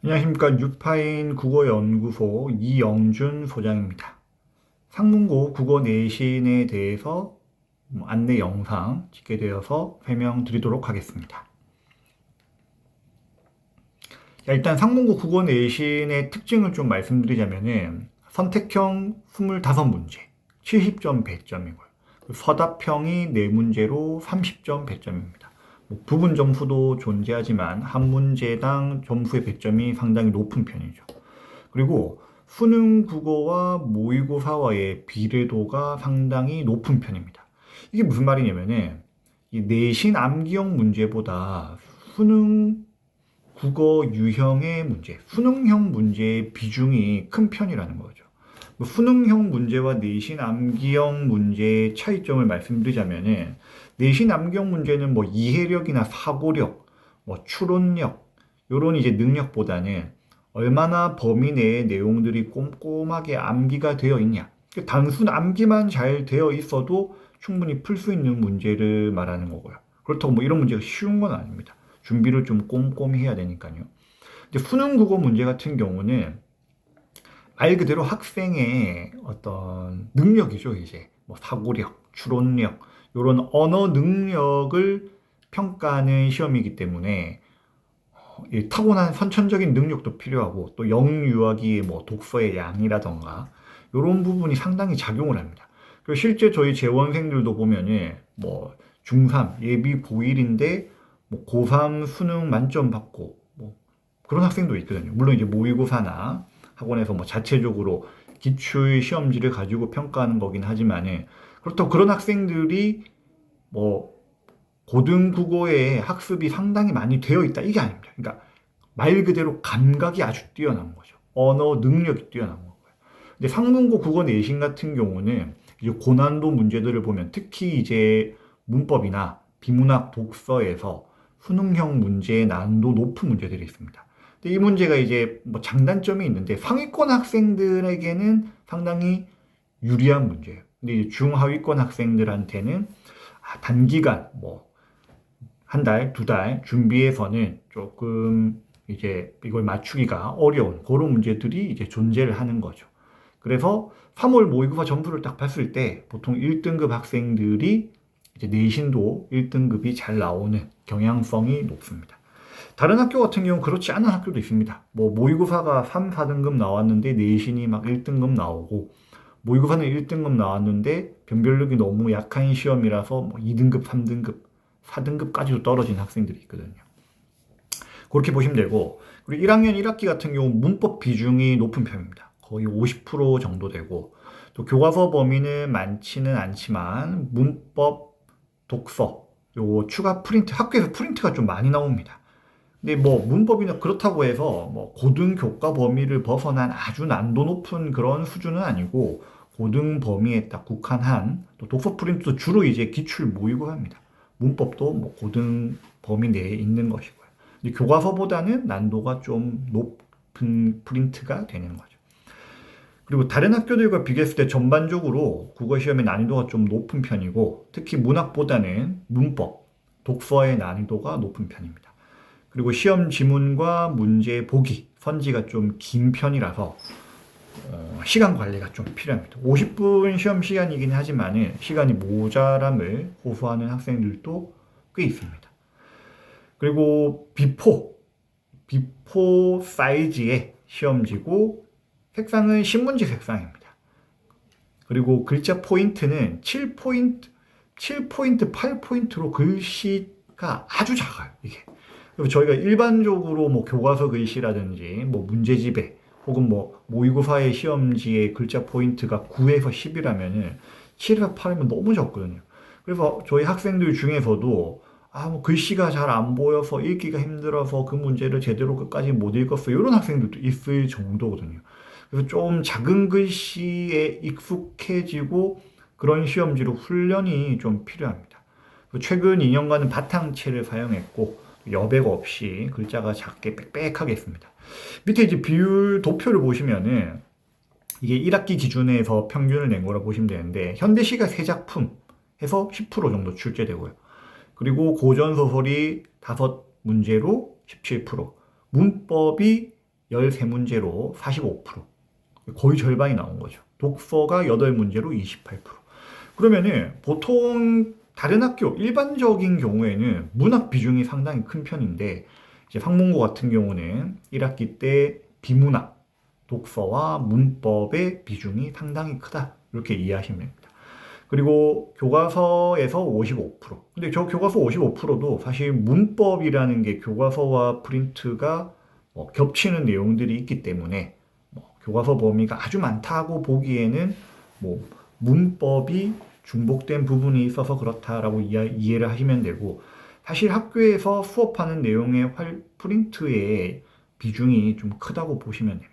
안녕하십니까. 뉴파인 국어연구소 이영준 소장입니다. 상문고 국어 내신에 대해서 안내 영상 찍게 되어서 설명드리도록 하겠습니다. 일단 상문고 국어 내신의 특징을 좀 말씀드리자면은 선택형 25문제, 70점 배점이고요. 서답형이 4문제로 30점 배점입니다. 부분 점수도 존재하지만 한 문제당 점수의 배점이 상당히 높은 편이죠. 그리고 수능 국어와 모의고사와의 비례도가 상당히 높은 편입니다. 이게 무슨 말이냐면은 이 내신 암기형 문제보다 수능 국어 유형의 문제, 수능형 문제의 비중이 큰 편이라는 거죠. 수능형 문제와 내신 암기형 문제의 차이점을 말씀드리자면은 내신 암기형 문제는 뭐 이해력이나 사고력, 뭐 추론력 이런 이제 능력보다는 얼마나 범위 내의 내용들이 꼼꼼하게 암기가 되어 있냐. 단순 암기만 잘 되어 있어도 충분히 풀 수 있는 문제를 말하는 거고요. 그렇다고 뭐 이런 문제가 쉬운 건 아닙니다. 준비를 좀 꼼꼼히 해야 되니까요. 근데 수능 국어 문제 같은 경우는 말 그대로 학생의 어떤 능력이죠, 이제. 뭐 사고력, 추론력, 이런 언어 능력을 평가하는 시험이기 때문에 이 타고난 선천적인 능력도 필요하고 또 영유아기의 뭐 독서의 양이라던가 이런 부분이 상당히 작용을 합니다. 그리고 실제 저희 재원생들도 보면은 뭐 중3 예비 고1인데 뭐 고3 수능 만점 받고 뭐 그런 학생도 있거든요. 물론 이제 모의고사나 학원에서 뭐 자체적으로 기출 시험지를 가지고 평가하는 거긴 하지만은 그렇다고 그런 학생들이 뭐 고등국어의 학습이 상당히 많이 되어 있다 이게 아닙니다. 그러니까 말 그대로 감각이 아주 뛰어난 거죠. 언어 능력이 뛰어난 거고요. 근데 상문고 국어 내신 같은 경우는 이제 고난도 문제들을 보면 특히 이제 문법이나 비문학 독서에서 수능형 문제의 난도 높은 문제들이 있습니다. 근데 이 문제가 이제 뭐 장단점이 있는데 상위권 학생들에게는 상당히 유리한 문제예요. 근데 이제 중하위권 학생들한테는 단기간 뭐 한 달, 두 달 준비해서는 조금 이제 이걸 맞추기가 어려운 그런 문제들이 이제 존재를 하는 거죠. 그래서 3월 모의고사 점수를 딱 봤을 때 보통 1등급 학생들이 이제 내신도 1등급이 잘 나오는 경향성이 높습니다. 다른 학교 같은 경우는 그렇지 않은 학교도 있습니다. 뭐 모의고사가 3, 4등급 나왔는데 내신이 막 1등급 나오고 모의고사는 1등급 나왔는데 변별력이 너무 약한 시험이라서 뭐 2등급, 3등급, 4등급까지도 떨어진 학생들이 있거든요. 그렇게 보시면 되고 그리고 1학년 1학기 같은 경우 문법 비중이 높은 편입니다. 거의 50% 정도 되고 또 교과서 범위는 많지는 않지만 문법, 독서, 요 추가 프린트, 학교에서 프린트가 좀 많이 나옵니다. 근데 뭐 문법이나 그렇다고 해서 뭐 고등 교과 범위를 벗어난 아주 난도 높은 그런 수준은 아니고 고등 범위에 딱 국한한 또 독서 프린트도 주로 이제 기출 모의고사입니다. 문법도 뭐 고등 범위 내에 있는 것이고요. 근데 교과서보다는 난도가 좀 높은 프린트가 되는 거죠. 그리고 다른 학교들과 비교했을 때 전반적으로 국어 시험의 난이도가 좀 높은 편이고 특히 문학보다는 문법, 독서의 난이도가 높은 편입니다. 그리고 시험 지문과 문제 보기, 선지가 좀 긴 편이라서 시간 관리가 좀 필요합니다. 50분 시험 시간이긴 하지만 시간이 모자람을 호소하는 학생들도 꽤 있습니다. 그리고 비포 사이즈의 시험지고 색상은 신문지 색상입니다. 그리고 글자 포인트는 7포인트, 8포인트로 글씨가 아주 작아요, 이게. 그리고 저희가 일반적으로 뭐 교과서 글씨라든지 뭐 문제집에 혹은 뭐 모의고사의 시험지의 글자 포인트가 9에서 10이라면은 7에서 8이면 너무 적거든요. 그래서 저희 학생들 중에서도 뭐 글씨가 잘 안 보여서 읽기가 힘들어서 그 문제를 제대로 끝까지 못 읽었어요. 이런 학생들도 있을 정도거든요. 그래서 좀 작은 글씨에 익숙해지고 그런 시험지로 훈련이 좀 필요합니다. 최근 2년간은 바탕체를 사용했고 여백 없이 글자가 작게 빽빽하게 있습니다. 밑에 이제 비율 도표를 보시면은 이게 1학기 기준에서 평균을 낸 거라 보시면 되는데 현대시가 3작품 해서 10% 정도 출제되고요. 그리고 고전소설이 5문제로 17%, 문법이 13문제로 45%. 거의 절반이 나온 거죠. 독서가 8문제로 28%. 그러면은 보통 다른 학교 일반적인 경우에는 문학 비중이 상당히 큰 편인데 이제 상문고 같은 경우는 1학기 때 비문학 독서와 문법의 비중이 상당히 크다. 이렇게 이해하시면 됩니다. 그리고 교과서에서 55%. 근데 저 교과서 55%도 사실 문법이라는 게 교과서와 프린트가 겹치는 내용들이 있기 때문에 교과서 범위가 아주 많다고 보기에는 뭐 문법이 중복된 부분이 있어서 그렇다라고 이해를 하시면 되고 사실 학교에서 수업하는 내용의 프린트의 비중이 좀 크다고 보시면 됩니다.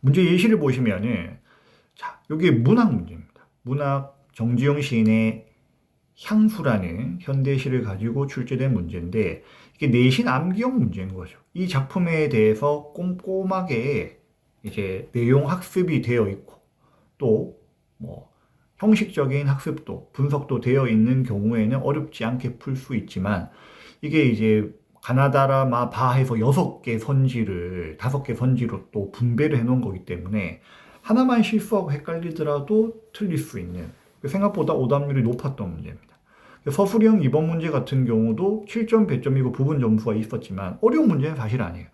문제 예시를 보시면은 자, 여기 문학 문제입니다. 문학 정지용 시인의 향수라는 현대시를 가지고 출제된 문제인데 이게 내신 암기형 문제인 거죠. 이 작품에 대해서 꼼꼼하게 이제 내용 학습이 되어 있고 또 뭐 형식적인 학습도 분석도 되어 있는 경우에는 어렵지 않게 풀 수 있지만 이게 이제 가나다라 바해서 6개 선지를 5개 선지로 또 분배를 해 놓은 거기 때문에 하나만 실수하고 헷갈리더라도 틀릴 수 있는 생각보다 오답률이 높았던 문제입니다. 서술형 2번 문제 같은 경우도 7점, 100점이고 부분 점수가 있었지만 어려운 문제는 사실 아니에요.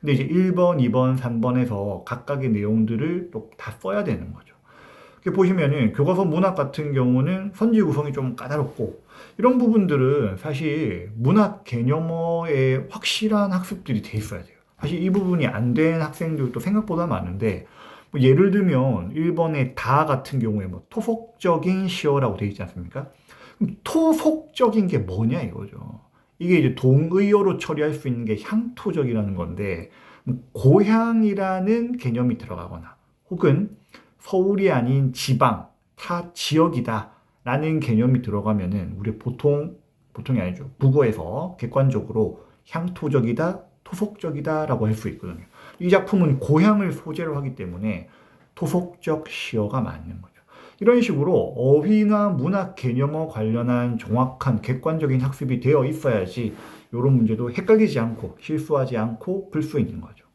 근데 이제 1번, 2번, 3번에서 각각의 내용들을 또 다 써야 되는 거죠. 이렇게 보시면은 교과서 문학 같은 경우는 선지 구성이 좀 까다롭고 이런 부분들은 사실 문학 개념어에 확실한 학습들이 돼 있어야 돼요. 사실 이 부분이 안 된 학생들도 생각보다 많은데 뭐 예를 들면 1번의 다 같은 경우에 뭐 토속적인 시어라고 되어 있지 않습니까? 그럼 토속적인 게 뭐냐 이거죠. 이게 이제 동의어로 처리할 수 있는 게 향토적이라는 건데 고향이라는 개념이 들어가거나 혹은 서울이 아닌 지방, 타 지역이다 라는 개념이 들어가면은 우리 보통이 아니죠. 국어에서 객관적으로 향토적이다, 토속적이다 라고 할 수 있거든요. 이 작품은 고향을 소재로 하기 때문에 토속적 시어가 맞는 거죠. 이런 식으로 어휘나 문학 개념어 관련한 정확한 객관적인 학습이 되어 있어야지 이런 문제도 헷갈리지 않고 실수하지 않고 풀 수 있는 거죠.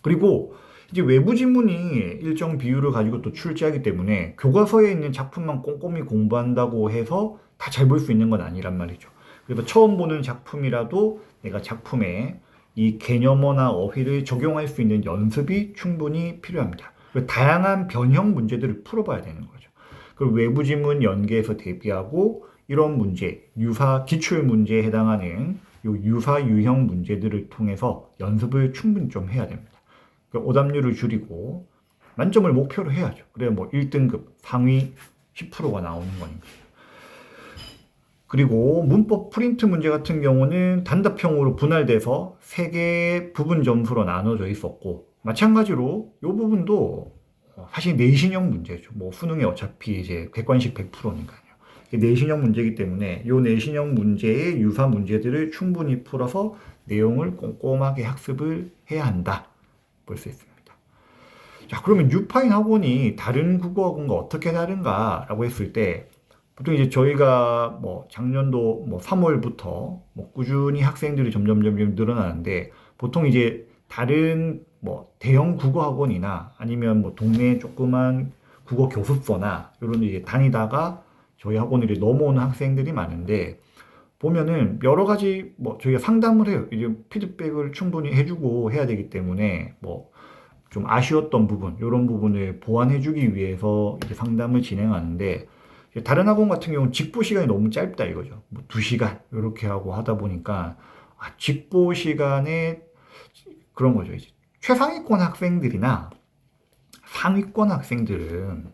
그리고 이제 외부 지문이 일정 비율을 가지고 또 출제하기 때문에 교과서에 있는 작품만 꼼꼼히 공부한다고 해서 다 잘 볼 수 있는 건 아니란 말이죠. 그래서 처음 보는 작품이라도 내가 작품에 이 개념어나 어휘를 적용할 수 있는 연습이 충분히 필요합니다. 그리고 다양한 변형 문제들을 풀어봐야 되는 거죠. 그리고 외부 지문 연계해서 대비하고 이런 문제, 유사 기출 문제에 해당하는 요 유사 유형 문제들을 통해서 연습을 충분히 좀 해야 됩니다. 오답률을 줄이고 만점을 목표로 해야죠. 그래야 뭐 1등급 상위 10%가 나오는 거니까. 그리고 문법 프린트 문제 같은 경우는 단답형으로 분할돼서 3개 부분 점수로 나눠져 있었고 마찬가지로 이 부분도 사실 내신형 문제죠. 뭐 수능에 어차피 이제 객관식 100%니까요. 내신형 문제이기 때문에 이 내신형 문제의 유사 문제들을 충분히 풀어서 내용을 꼼꼼하게 학습을 해야 한다. 볼 수 있습니다. 자, 그러면 뉴파인 학원이 다른 국어학원과 어떻게 다른가라고 했을 때 보통 이제 저희가 뭐 작년도 뭐 3월부터 뭐 꾸준히 학생들이 점점 늘어나는데 보통 이제 다른 뭐 대형 국어학원이나 아니면 뭐 동네 조그만 국어 교습소나 이런 데 이제 다니다가 저희 학원으로 넘어오는 학생들이 많은데 보면은 여러 가지 뭐 저희가 상담을 해요. 이제 피드백을 충분히 해주고 해야 되기 때문에 뭐 좀 아쉬웠던 부분, 이런 부분을 보완해주기 위해서 이제 상담을 진행하는데 다른 학원 같은 경우는 직보 시간이 너무 짧다 이거죠. 뭐 2시간 이렇게 하고 하다 보니까 직보 시간에 그런 거죠. 이제 최상위권 학생들이나 상위권 학생들은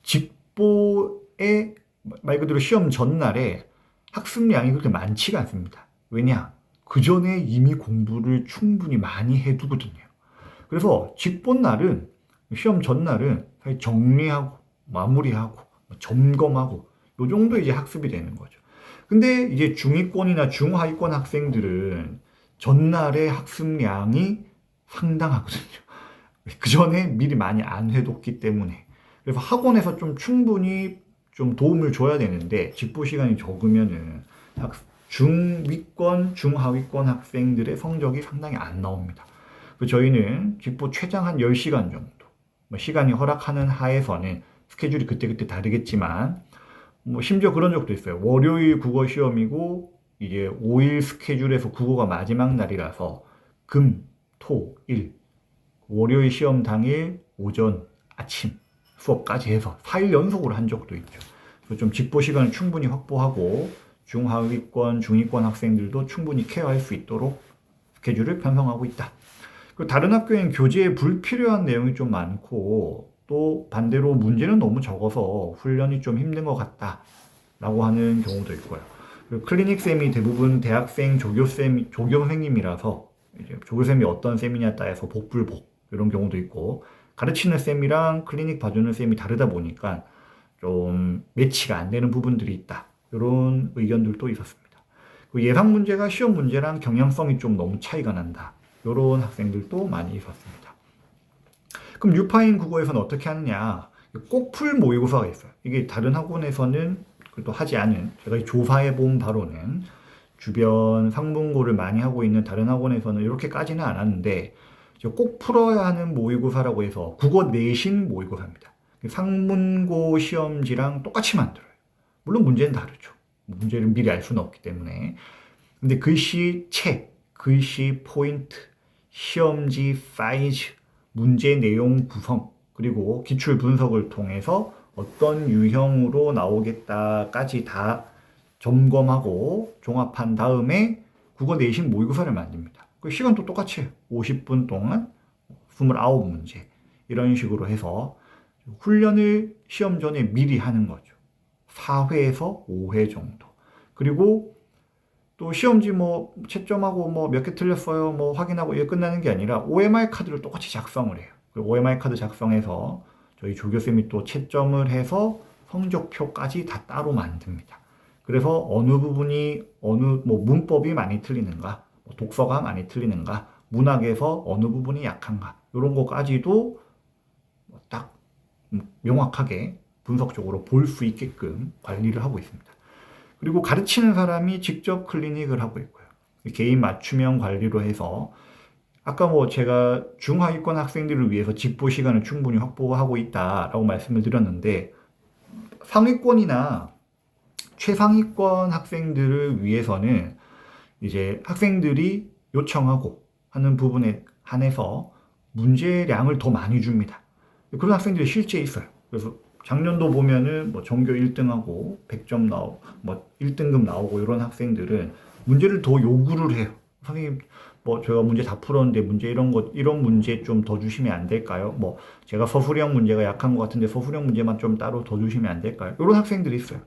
직보에 말 그대로 시험 전날에 학습량이 그렇게 많지가 않습니다. 왜냐? 그 전에 이미 공부를 충분히 많이 해두거든요. 그래서 직본 날은, 시험 전날은 정리하고, 마무리하고, 점검하고, 요 정도 이제 학습이 되는 거죠. 근데 이제 중위권이나 중하위권 학생들은 전날의 학습량이 상당하거든요. 그 전에 미리 많이 안 해뒀기 때문에. 그래서 학원에서 좀 충분히 좀 도움을 줘야 되는데 직보 시간이 적으면은 중위권, 중하위권 학생들의 성적이 상당히 안 나옵니다. 저희는 직보 최장 한 10시간 정도, 시간이 허락하는 하에서는 스케줄이 그때그때 다르겠지만, 심지어 그런 적도 있어요. 월요일 국어 시험이고, 이제 5일 스케줄에서 국어가 마지막 날이라서, 금, 토, 일, 월요일 시험 당일, 오전, 아침, 수업까지 해서 4일 연속으로 한 적도 있죠. 그래서 좀 직보 시간을 충분히 확보하고, 중하위권, 중위권 학생들도 충분히 케어할 수 있도록 스케줄을 편성하고 있다. 그리고 다른 학교엔 교재에 불필요한 내용이 좀 많고 또 반대로 문제는 너무 적어서 훈련이 좀 힘든 것 같다라고 하는 경우도 있고요. 그리고 클리닉 쌤이 대부분 대학생 조교생님이라서 이제 조교쌤이 어떤 쌤이냐에 따라서 복불복 이런 경우도 있고 가르치는 쌤이랑 클리닉 봐주는 쌤이 다르다 보니까 좀 매치가 안 되는 부분들이 있다. 이런 의견들도 있었습니다. 예상 문제가 시험 문제랑 경향성이 좀 너무 차이가 난다. 이런 학생들도 많이 있었습니다. 그럼 유파인 국어에서는 어떻게 하느냐? 꼭풀 모의고사가 있어요. 이게 다른 학원에서는 또 하지 않은, 제가 조사해 본 바로는 주변 상문고를 많이 하고 있는 다른 학원에서는 이렇게까지는 안 하는데 꼭 풀어야 하는 모의고사라고 해서 국어 내신 모의고사입니다. 상문고 시험지랑 똑같이 만들어요. 물론 문제는 다르죠. 문제를 미리 알 수는 없기 때문에. 근데 글씨 책, 글씨 포인트, 시험지 사이즈, 문제 내용 구성, 그리고 기출 분석을 통해서 어떤 유형으로 나오겠다까지 다 점검하고 종합한 다음에 국어 내신 모의고사를 만듭니다. 그 시간도 똑같이 해요. 50분 동안 29문제. 이런 식으로 해서 훈련을 시험 전에 미리 하는 거죠. 4회에서 5회 정도. 그리고 또 시험지 채점하고 몇 개 틀렸어요 확인하고 이게 끝나는 게 아니라 OMR 카드를 똑같이 작성을 해요. 그 OMR 카드 작성해서 저희 조교쌤이 또 채점을 해서 성적표까지 다 따로 만듭니다. 그래서 어느 부분이 문법이 많이 틀리는가, 독서가 많이 틀리는가, 문학에서 어느 부분이 약한가 이런 거까지도 딱 명확하게 분석적으로 볼 수 있게끔 관리를 하고 있습니다. 그리고 가르치는 사람이 직접 클리닉을 하고 있고요. 개인 맞춤형 관리로 해서 아까 제가 중하위권 학생들을 위해서 직보 시간을 충분히 확보하고 있다라고 말씀을 드렸는데 상위권이나 최상위권 학생들을 위해서는 이제 학생들이 요청하고 하는 부분에 한해서 문제량을 더 많이 줍니다. 그런 학생들이 실제 있어요. 그래서 작년도 보면은 전교 1등하고 100점 나오고 1등급 나오고 이런 학생들은 문제를 더 요구를 해요. 선생님 제가 문제 다 풀었는데 이런 문제 좀 더 주시면 안 될까요? 제가 서술형 문제가 약한 것 같은데 서술형 문제만 좀 따로 더 주시면 안 될까요? 이런 학생들이 있어요.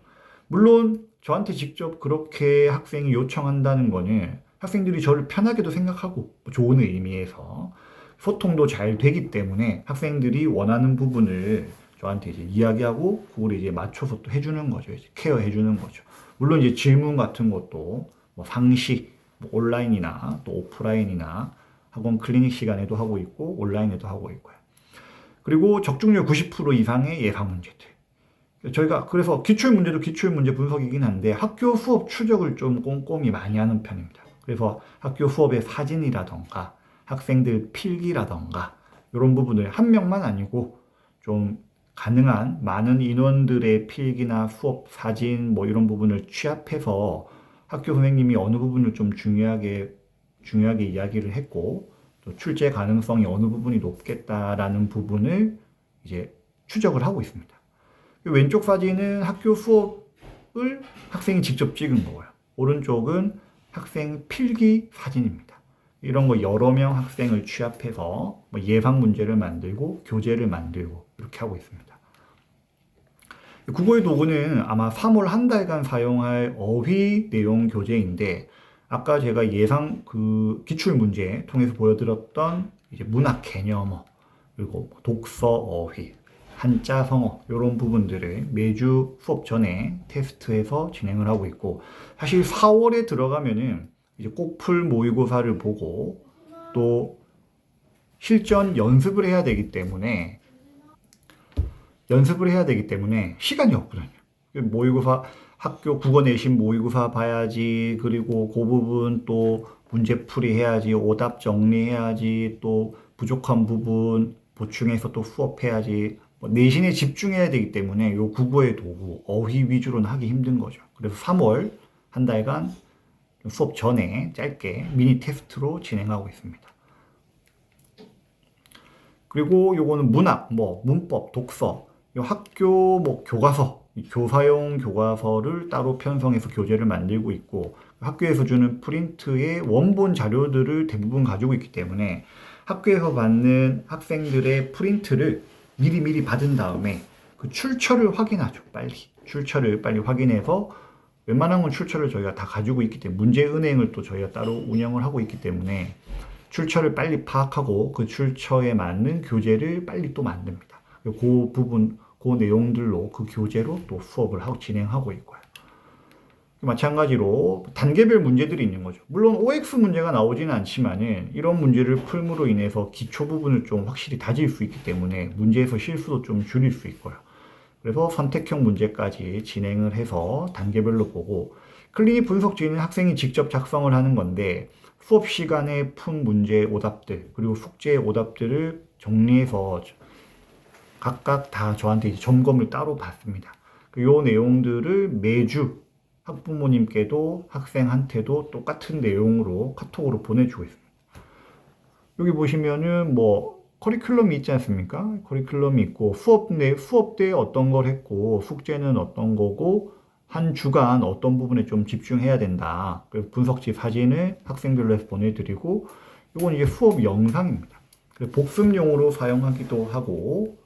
물론 저한테 직접 그렇게 학생이 요청한다는 거는 학생들이 저를 편하게도 생각하고 좋은 의미에서 소통도 잘 되기 때문에 학생들이 원하는 부분을 저한테 이제 이야기하고 그걸 이제 맞춰서 또 해주는 거죠. 이제 케어해주는 거죠. 물론 이제 질문 같은 것도 상시 온라인이나 또 오프라인이나 학원 클리닉 시간에도 하고 있고 온라인에도 하고 있고요. 그리고 적중률 90% 이상의 예상 문제들. 저희가 그래서 기출문제도 기출문제 분석이긴 한데 학교 수업 추적을 좀 꼼꼼히 많이 하는 편입니다. 그래서 학교 수업의 사진이라던가 학생들 필기라던가 이런 부분을 한 명만 아니고 좀 가능한 많은 인원들의 필기나 수업 사진 이런 부분을 취합해서 학교 선생님이 어느 부분을 좀 중요하게 이야기를 했고 또 출제 가능성이 어느 부분이 높겠다라는 부분을 이제 추적을 하고 있습니다. 왼쪽 사진은 학교 수업을 학생이 직접 찍은 거고요. 오른쪽은 학생 필기 사진입니다. 이런 거 여러 명 학생을 취합해서 예상 문제를 만들고 교재를 만들고 이렇게 하고 있습니다. 국어의 도구는 아마 3월 한 달간 사용할 어휘 내용 교재인데 아까 제가 예상 기출 문제 통해서 보여드렸던 이제 문학 개념어 그리고 독서 어휘 한자 성어 이런 부분들을 매주 수업 전에 테스트해서 진행을 하고 있고 사실 4월에 들어가면은 이제 꼭풀 모의고사를 보고 또 실전 연습을 해야 되기 때문에 시간이 없거든요. 모의고사 학교 국어 내신 모의고사 봐야지. 그리고 그 부분 또 문제풀이 해야지. 오답 정리해야지. 또 부족한 부분 보충해서 또 수업해야지. 뭐 내신에 집중해야 되기 때문에 요 국어의 도구, 어휘 위주로는 하기 힘든 거죠. 그래서 3월 한 달간 수업 전에 짧게 미니 테스트로 진행하고 있습니다. 그리고 요거는 문학, 뭐 문법, 독서, 요 학교 뭐 교과서, 교사용 교과서를 따로 편성해서 교재를 만들고 있고 학교에서 주는 프린트의 원본 자료들을 대부분 가지고 있기 때문에 학교에서 받는 학생들의 프린트를 미리미리 받은 다음에 그 출처를 확인하죠. 빨리 출처를 빨리 확인해서 웬만한 건 출처를 저희가 다 가지고 있기 때문에 문제은행을 또 저희가 따로 운영을 하고 있기 때문에 출처를 빨리 파악하고 그 출처에 맞는 교재를 빨리 또 만듭니다. 그 부분, 그 내용들로 그 교재로 또 수업을 하고 진행하고 있고요. 마찬가지로 단계별 문제들이 있는 거죠. 물론 OX 문제가 나오지는 않지만은 이런 문제를 풀므로 인해서 기초 부분을 좀 확실히 다질 수 있기 때문에 문제에서 실수도 좀 줄일 수 있고요. 그래서 선택형 문제까지 진행을 해서 단계별로 보고 클리닉 분석지는 학생이 직접 작성을 하는 건데 수업 시간에 푼 문제 오답들 그리고 숙제 오답들을 정리해서 각각 다 저한테 이제 점검을 따로 받습니다. 이 내용들을 매주 학부모님께도 학생한테도 똑같은 내용으로 카톡으로 보내주고 있습니다. 여기 보시면은 뭐 커리큘럼이 있지 않습니까? 커리큘럼이 있고 수업 때 어떤 걸 했고 숙제는 어떤 거고 한 주간 어떤 부분에 좀 집중해야 된다. 그래서 분석지 사진을 학생들로 해서 보내드리고 이건 이제 수업 영상입니다. 복습용으로 사용하기도 하고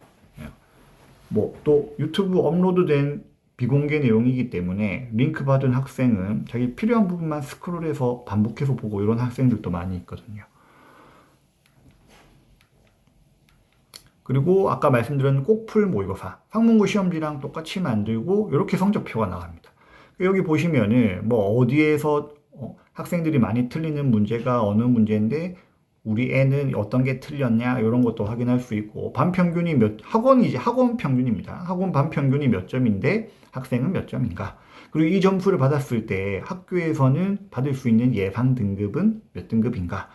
뭐 또 유튜브 업로드된 비공개 내용이기 때문에 링크 받은 학생은 자기 필요한 부분만 스크롤해서 반복해서 보고 이런 학생들도 많이 있거든요. 그리고 아까 말씀드린 꼭풀 모의고사 상문고 시험지랑 똑같이 만들고 이렇게 성적표가 나갑니다. 여기 보시면은 뭐 어디에서 학생들이 많이 틀리는 문제가 어느 문제인데 우리 애는 어떤 게 틀렸냐 이런 것도 확인할 수 있고 반평균이 학원이 이제 학원 평균입니다. 학원 반평균이 몇 점인데 학생은 몇 점인가. 그리고 이 점수를 받았을 때 학교에서는 받을 수 있는 예상 등급은 몇 등급인가.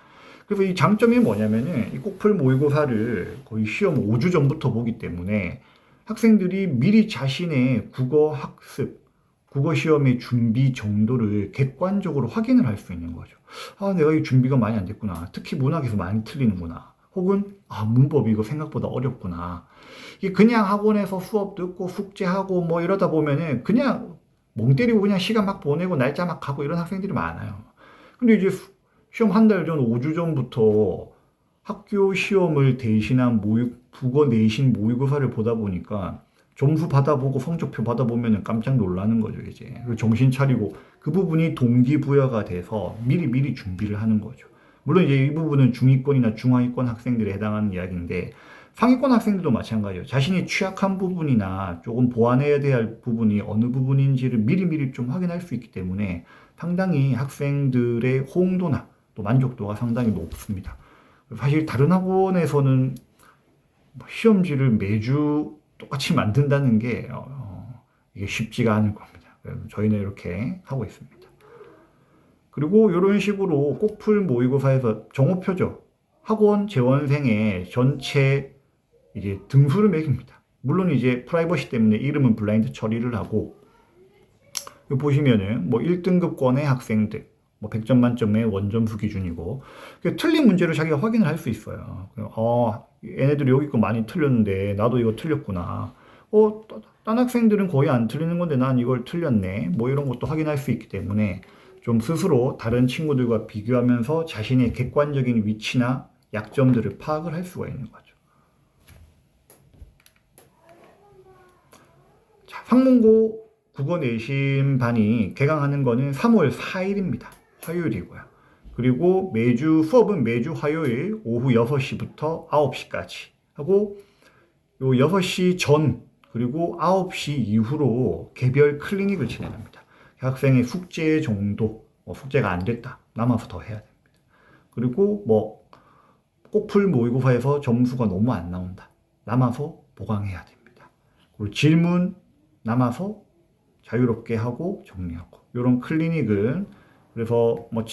그래서 이 장점이 뭐냐면은 이 꼭풀 모의고사를 거의 시험 5주 전부터 보기 때문에 학생들이 미리 자신의 국어 학습, 국어 시험의 준비 정도를 객관적으로 확인을 할 수 있는 거죠. 아, 내가 이 준비가 많이 안 됐구나. 특히 문학에서 많이 틀리는구나. 혹은, 아, 문법이 이거 생각보다 어렵구나. 이게 그냥 학원에서 수업 듣고 숙제하고 뭐 이러다 보면은 그냥 멍 때리고 그냥 시간 막 보내고 날짜 막 가고 이런 학생들이 많아요. 근데 이제 시험 한 달 전, 5주 전부터 학교 시험을 대신한 국어 내신 모의고사를 보다 보니까 점수 받아보고 성적표 받아보면 깜짝 놀라는 거죠, 이제. 정신 차리고 그 부분이 동기부여가 돼서 미리 준비를 하는 거죠. 물론 이제 이 부분은 중위권이나 중하위권 학생들에 해당하는 이야기인데 상위권 학생들도 마찬가지예요. 자신이 취약한 부분이나 조금 보완해야 될 부분이 어느 부분인지를 미리 좀 확인할 수 있기 때문에 상당히 학생들의 호응도나 또 만족도가 상당히 높습니다. 사실 다른 학원에서는 시험지를 매주 똑같이 만든다는 게 이게 쉽지가 않을 겁니다. 저희는 이렇게 하고 있습니다. 그리고 이런 식으로 꼭풀 모의고사에서 정오표죠. 학원 재원생의 전체 이제 등수를 매깁니다. 물론 이제 프라이버시 때문에 이름은 블라인드 처리를 하고 보시면은 뭐 1등급권의 학생들 뭐 100점 만점의 원점수 기준이고 틀린 문제를 자기가 확인을 할 수 있어요. 얘네들이 여기 거 많이 틀렸는데 나도 이거 틀렸구나. 딴 학생들은 거의 안 틀리는 건데 난 이걸 틀렸네. 뭐 이런 것도 확인할 수 있기 때문에 좀 스스로 다른 친구들과 비교하면서 자신의 객관적인 위치나 약점들을 파악을 할 수가 있는 거죠. 자, 상문고 국어 내신 반이 개강하는 거는 3월 4일입니다. 화요일이고요. 그리고 수업은 매주 화요일 오후 6시부터 9시까지 하고 요 6시 전 그리고 9시 이후로 개별 클리닉을 진행합니다. 학생의 숙제 정도, 숙제가 안 됐다. 남아서 더 해야 됩니다. 그리고 뭐 꼭풀 모의고사에서 점수가 너무 안 나온다. 남아서 보강해야 됩니다. 그리고 질문 남아서 자유롭게 하고 정리하고 이런 클리닉은 그래서 뭐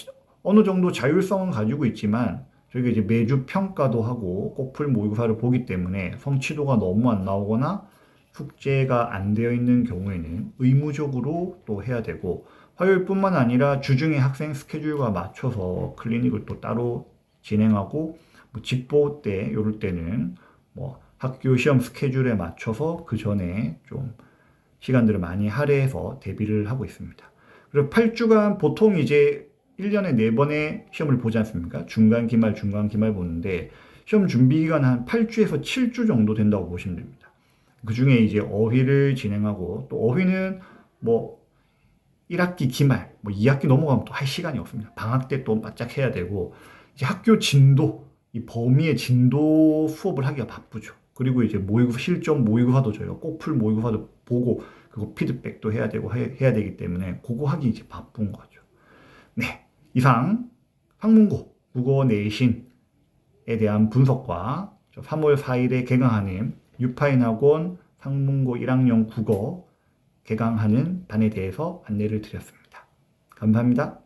어느 정도 자율성은 가지고 있지만 저희가 이제 매주 평가도 하고 꼬풀 모의고사를 보기 때문에 성취도가 너무 안 나오거나 숙제가 안 되어 있는 경우에는 의무적으로 또 해야 되고 화요일뿐만 아니라 주중에 학생 스케줄과 맞춰서 클리닉을 또 따로 진행하고 뭐 직보 때 이럴 때는 뭐 학교 시험 스케줄에 맞춰서 그 전에 좀 시간들을 많이 할애해서 대비를 하고 있습니다. 그리고 8주간 보통 이제 1년에 4번의 시험을 보지 않습니까? 중간 기말, 중간 기말 보는데 시험 준비 기간 한 8주에서 7주 정도 된다고 보시면 됩니다. 그 중에 이제 어휘를 진행하고 또 어휘는 뭐 1학기 기말, 뭐 2학기 넘어가면 또 할 시간이 없습니다. 방학 때 또 바짝 해야 되고 이제 학교 진도, 이 범위의 진도 수업을 하기가 바쁘죠. 그리고 이제 모의고사 실전 모의고사도 저희가 꼭풀 모의고사도 보고 그거 피드백도 해야 되고 해야 되기 때문에 그거 하기 이제 바쁜 거죠. 네, 이상 학문고 국어 내신에 대한 분석과 3월 4일에 개강하는 유파인 학원 학문고 1학년 국어 개강하는 반에 대해서 안내를 드렸습니다. 감사합니다.